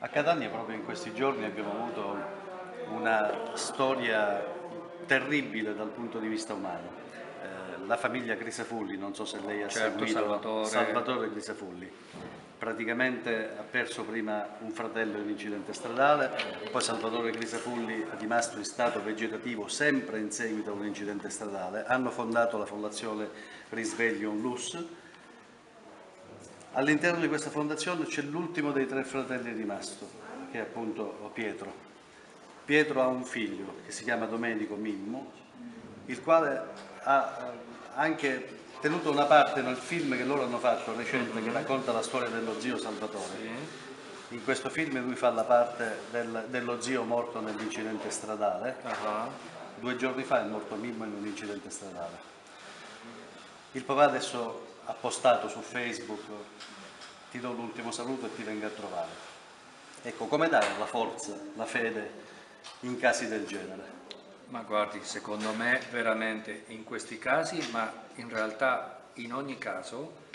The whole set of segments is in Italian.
A Catania proprio in questi giorni abbiamo avuto una storia terribile dal punto di vista umano. La famiglia Crisafulli, non so se lei ha Certo, seguito, Salvatore. Salvatore Crisafulli, praticamente ha perso prima un fratello in un incidente stradale, poi Salvatore Crisafulli è rimasto in stato vegetativo sempre in seguito a un incidente stradale, hanno fondato la fondazione Risveglion Lus. All'interno di questa fondazione c'è l'ultimo dei tre fratelli rimasto, che è appunto Pietro. Pietro ha un figlio che si chiama Domenico Mimmo, il quale ha anche tenuto una parte nel film che loro hanno fatto recente, che racconta la storia dello zio Salvatore. Sì. In questo film lui fa la parte dello zio morto nell'incidente stradale. Ah. 2 giorni fa è morto Mimmo in un incidente stradale. Il papà adesso ha postato su Facebook: ti do l'ultimo saluto e ti vengo a trovare. Ecco, come dare la forza, la fede in casi del genere? Ma guardi, secondo me veramente in questi casi, ma in realtà in ogni caso,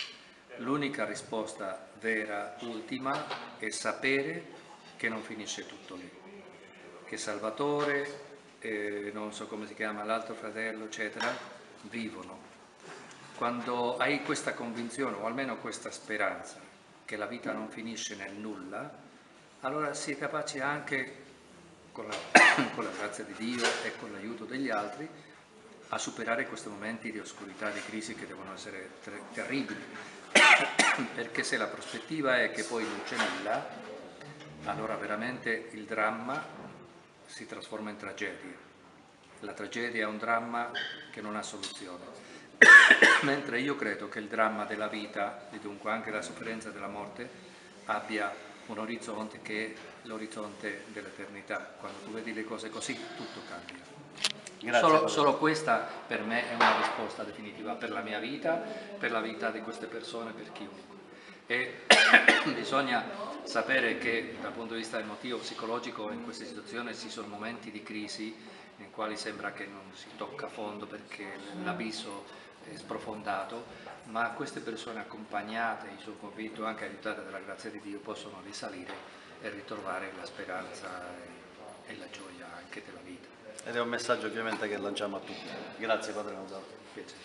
l'unica risposta vera, ultima, è sapere che non finisce tutto lì. Che Salvatore, non so come si chiama, l'altro fratello, eccetera, vivono. Quando hai questa convinzione, o almeno questa speranza, che la vita non finisce nel nulla, allora si è capaci anche, con la, con la grazia di Dio e con l'aiuto degli altri, a superare questi momenti di oscurità, di crisi che devono essere terribili. Perché se la prospettiva è che poi non c'è nulla, allora veramente il dramma si trasforma in tragedia. La tragedia è un dramma che non ha soluzione. Mentre io credo che il dramma della vita, e dunque anche la sofferenza della morte, abbia un orizzonte che è l'orizzonte dell'eternità. Quando tu vedi le cose così, tutto cambia. Grazie, Solo padre. questa per me è una risposta definitiva per la mia vita, per la vita di queste persone, per chiunque. E bisogna sapere che dal punto di vista emotivo, psicologico, in queste situazioni ci sono momenti di crisi nei quali sembra che non si tocca a fondo perché l'abisso è sprofondato, ma queste persone accompagnate, io sono convinto anche aiutate dalla grazia di Dio, possono risalire e ritrovare la speranza e la gioia anche della vita. Ed è un messaggio ovviamente che lanciamo a tutti. Grazie, padre Gonzalo. Piacere.